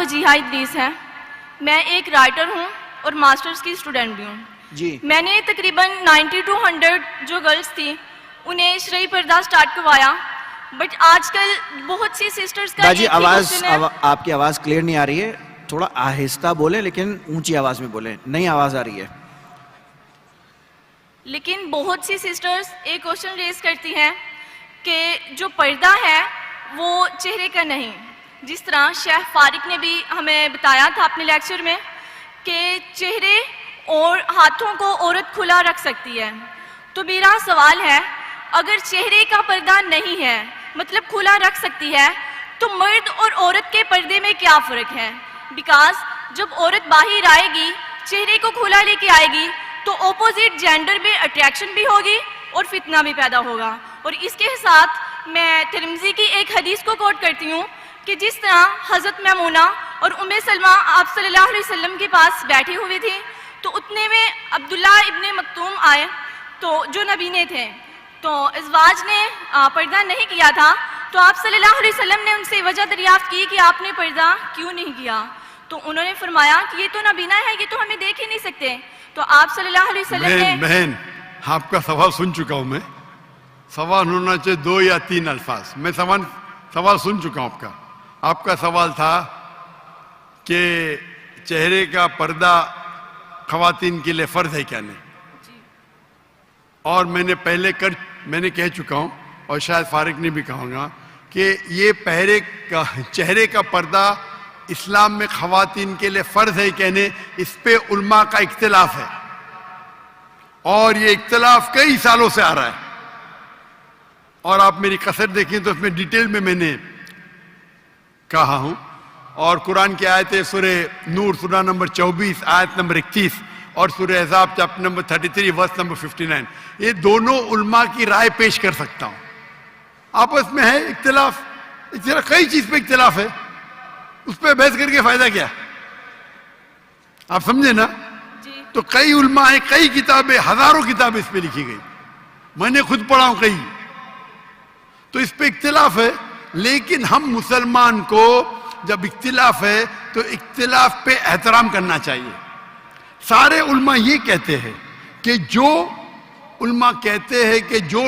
फजीहा इदरीस है। मैं एक राइटर हूँ और मास्टर्स की स्टूडेंट भी हूँ जी। मैंने तकरीबन 90 to 100 जो गर्ल्स थी उन्हें शरई पर्दा स्टार्ट करवाया, बट आजकल बहुत सी सिस्टर्स का बाजी एक ही आवाज क्वेश्चन है। आपकी आवाज क्लियर नहीं आ रही है, थोड़ा आहिस्ता बोले लेकिन ऊंची आवाज में बोले, नई आवाज आ रही है। लेकिन बहुत सी सिस्टर्स एक क्वेश्चन रेज करती हैं कि जो पर्दा है वो चेहरे का नहीं, जिस तरह शेख फारिक ने भी हमें बताया था अपने लेक्चर में कि चेहरे और हाथों को औरत खुला रख सकती है। तो मेरा सवाल है, अगर चेहरे का पर्दा नहीं है मतलब खुला रख सकती है, तो मर्द और औरत के पर्दे में क्या फ़र्क है? बिकॉज जब औरत बाहर आएगी, चेहरे को खुला लेके आएगी, तो ऑपोजिट जेंडर में अट्रैक्शन भी होगी और फितना भी पैदा होगा। और इसके साथ मैं तिरमिज़ी की एक हदीस को कोट करती हूँ कि जिस तरह हज़रत मैमूना और उम्मे सलमा आप सल्लल्लाहु अलैहि वसल्लम के पास बैठी हुई थी, तो उतने में अब्दुल्ला इब्ने मक्तूम आए, तो जो नबीने थे, तो इज़वाज ने पर्दा नहीं किया था, तो आप सल्लल्लाहु अलैहि वसल्लम ने उनसे वजह दरियाफ्त की कि आपने पर्दा क्यों नहीं किया? तो उन्होंने फरमाया कि ये तो नबीना है, ये तो हमें देख ही नहीं सकते। तो आप सल्लल्लाहु अलैहि वसल्लम ने बहन आपका सवाल सुन चुका हूं मैं। सवाल होना चाहिए 2 या 3 अल्फाज। मैं सवाल सुन चुका हूं आपका। आपका सवाल था कि चेहरे का पर्दा खवातीन के लिए फर्ज है क्या नहीं, और मैंने कह चुका हूं और शायद फारिक ने भी कहूँगा कि ये चेहरे का पर्दा इस्लाम में खवातीन के लिए फर्ज है कहने, इस पे उल्मा का इख्तिलाफ है और ये इख्तिलाफ कई सालों से आ रहा है। और आप मेरी कसर देखें तो उसमें डिटेल में मैंने कहा हूं। और कुरान की आयतें सूरे नूर सूरा नंबर 24 आयत नंबर 31 और सूरे अहज़ाब चैप्टर नंबर 33 वर्स नंबर 59, ये दोनों उल्मा की राय पेश कर सकता हूं। आपस में है इख्तिलाफ, कई चीज पे इख्तिलाफ है, उस पर बहस करके फायदा क्या? आप समझे ना? तो कई उल्मा है, कई किताबें, हजारों किताबें इस पे लिखी गई, मैंने खुद पढ़ा हूं कई। तो इस पे इख्तिलाफ है, लेकिन हम मुसलमान को जब इख्तिलाफ है तो इख्तिलाफ पे एहतराम करना चाहिए। सारे उल्मा ये कहते हैं कि जो उल्मा कहते हैं कि जो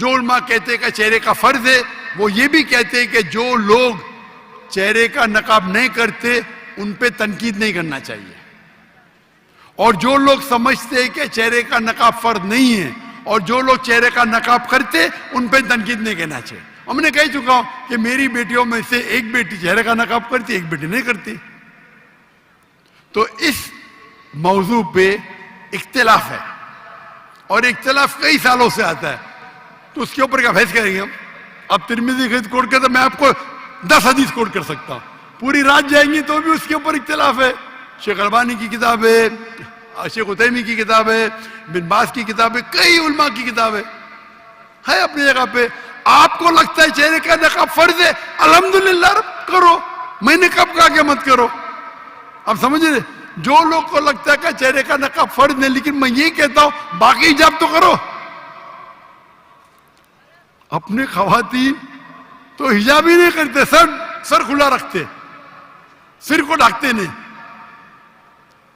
उल्मा कहते हैं कि चेहरे का फर्ज है, वो ये भी कहते हैं कि जो लोग चेहरे का नकाब नहीं करते उन पे तनकीद नहीं करना चाहिए, और जो लोग समझते हैं कि चेहरे का नकाब फर्ज नहीं है और जो लोग चेहरे का नकाब करते उन पे तनकीद नहीं करना चाहिए। हमने कह चुका हूं कि मेरी बेटियों में से एक बेटी चेहरे का नकाब करती, एक बेटी नहीं करती। तो इस मौजू पे इख्तिलाफ है और इख्तिलाफ कई सालों से आता है, तो उसके ऊपर क्या बहस करेंगे हम? अब तिरमिज़ी हदीस कोट कर तो मैं आपको 10 हदीस कोट कर सकता हूं, पूरी रात जाएंगी तो भी उसके ऊपर इख्तिलाफ है। शेख अलबानी की किताब है, शेख उतैमी की किताब है, बिन बास की किताब है, कई उल्मा की किताब है अपनी जगह पे। आपको लगता है चेहरे का नकाब फर्ज है, अल्हम्दुलिल्लाह करो, मैंने कब कहा कि मत करो? आप समझ रहे? जो लोग को लगता है कि चेहरे का नकाब फर्ज नहीं, लेकिन मैं ये कहता हूं बाकी हिजाब तो करो। अपने खवातीन तो हिजाब ही नहीं करते, सर खुला रखते, सिर को ढकते नहीं।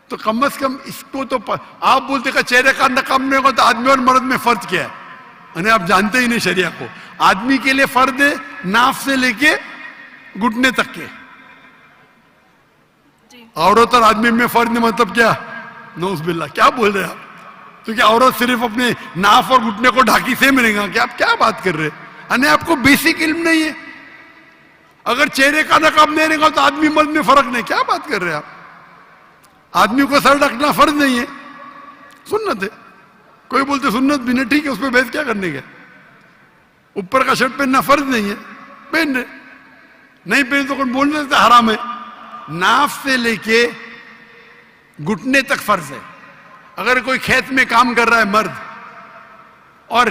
तो कम से कम इसको तो आप बोलते कि चेहरे का नकाब नहीं होगा तो आदमी और मर्द में फर्ज क्या है? अरे आप जानते ही नहीं शरिया को। आदमी के लिए फर्ज है नाफ से लेके घुटने तक के, औरत और आदमी में फर्ज नहीं, मतलब क्या? नौज़ुबिल्लाह, क्या बोल रहे हैं आप? तो क्या औरत सिर्फ अपने नाफ और घुटने को ढाकी से मिलेगा क्या? आप क्या बात कर रहे हैं? अने आपको बेसिक इल्म नहीं है। अगर चेहरे का नकाब नहीं रहेगा तो आदमी मर्द में फर्क नहीं, क्या बात कर रहे हैं आप? आदमी को सर ढकना फर्ज नहीं है, सुन्नत है। कोई बोलते सुन्नत भी नहीं, ठीक है, उस पर बहस क्या करने का? ऊपर का शर्ट पहनना फर्ज नहीं है, पहन रहे, नहीं पहन तो कोई बोलने से हराम है। नाफ से लेके घुटने तक फर्ज है। अगर कोई खेत में काम कर रहा है मर्द और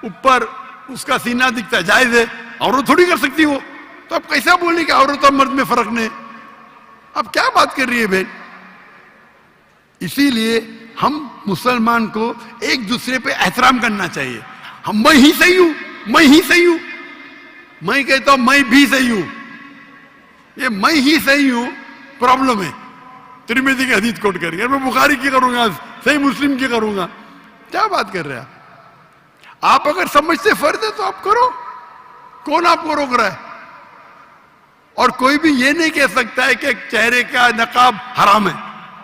ऊपर उसका सीना दिखता है, जायज है, औरत थोड़ी कर सकती हो। तो आप कैसा बोलने कि औरत और मर्द में फर्क नहीं? आप क्या बात कर रही है बहन? इसीलिए हम मुसलमान को एक दूसरे पे एहतराम करना चाहिए। हम मैं ही सही हूं, मैं ही सही हूं, मैं कहता हूं मैं भी सही हूं। ये मैं ही सही हूं प्रॉब्लम है, तिरमिज़ी की हदीस कोट करेंगे, मैं बुखारी की करूंगा, सही मुस्लिम की करूंगा, क्या बात कर रहे हैं आप? अगर समझते फर्ज है तो आप करो, कौन आपको रोक रहा है? और कोई भी ये नहीं कह सकता है कि चेहरे का नकाब हराम है,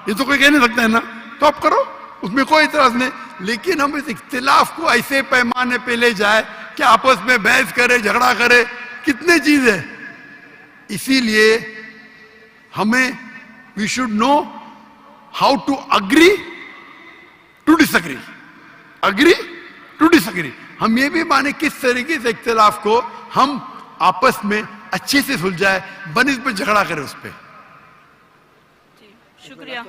ये तो कोई कह नहीं सकता है ना, तो आप करो, उसमें कोई इतराज नहीं। लेकिन हम इस इख्तिलाफ को ऐसे पैमाने पे ले जाए कि आपस में बहस करे, झगड़ा करे, कितने चीज है। इसीलिए हमें we should know how to agree to disagree, agree to disagree. हम ये भी माने किस तरीके से इख्तिलाफ को हम आपस में अच्छे से सुलझाए, बनिस्बत झगड़ा करे उस पर। शुक्रिया।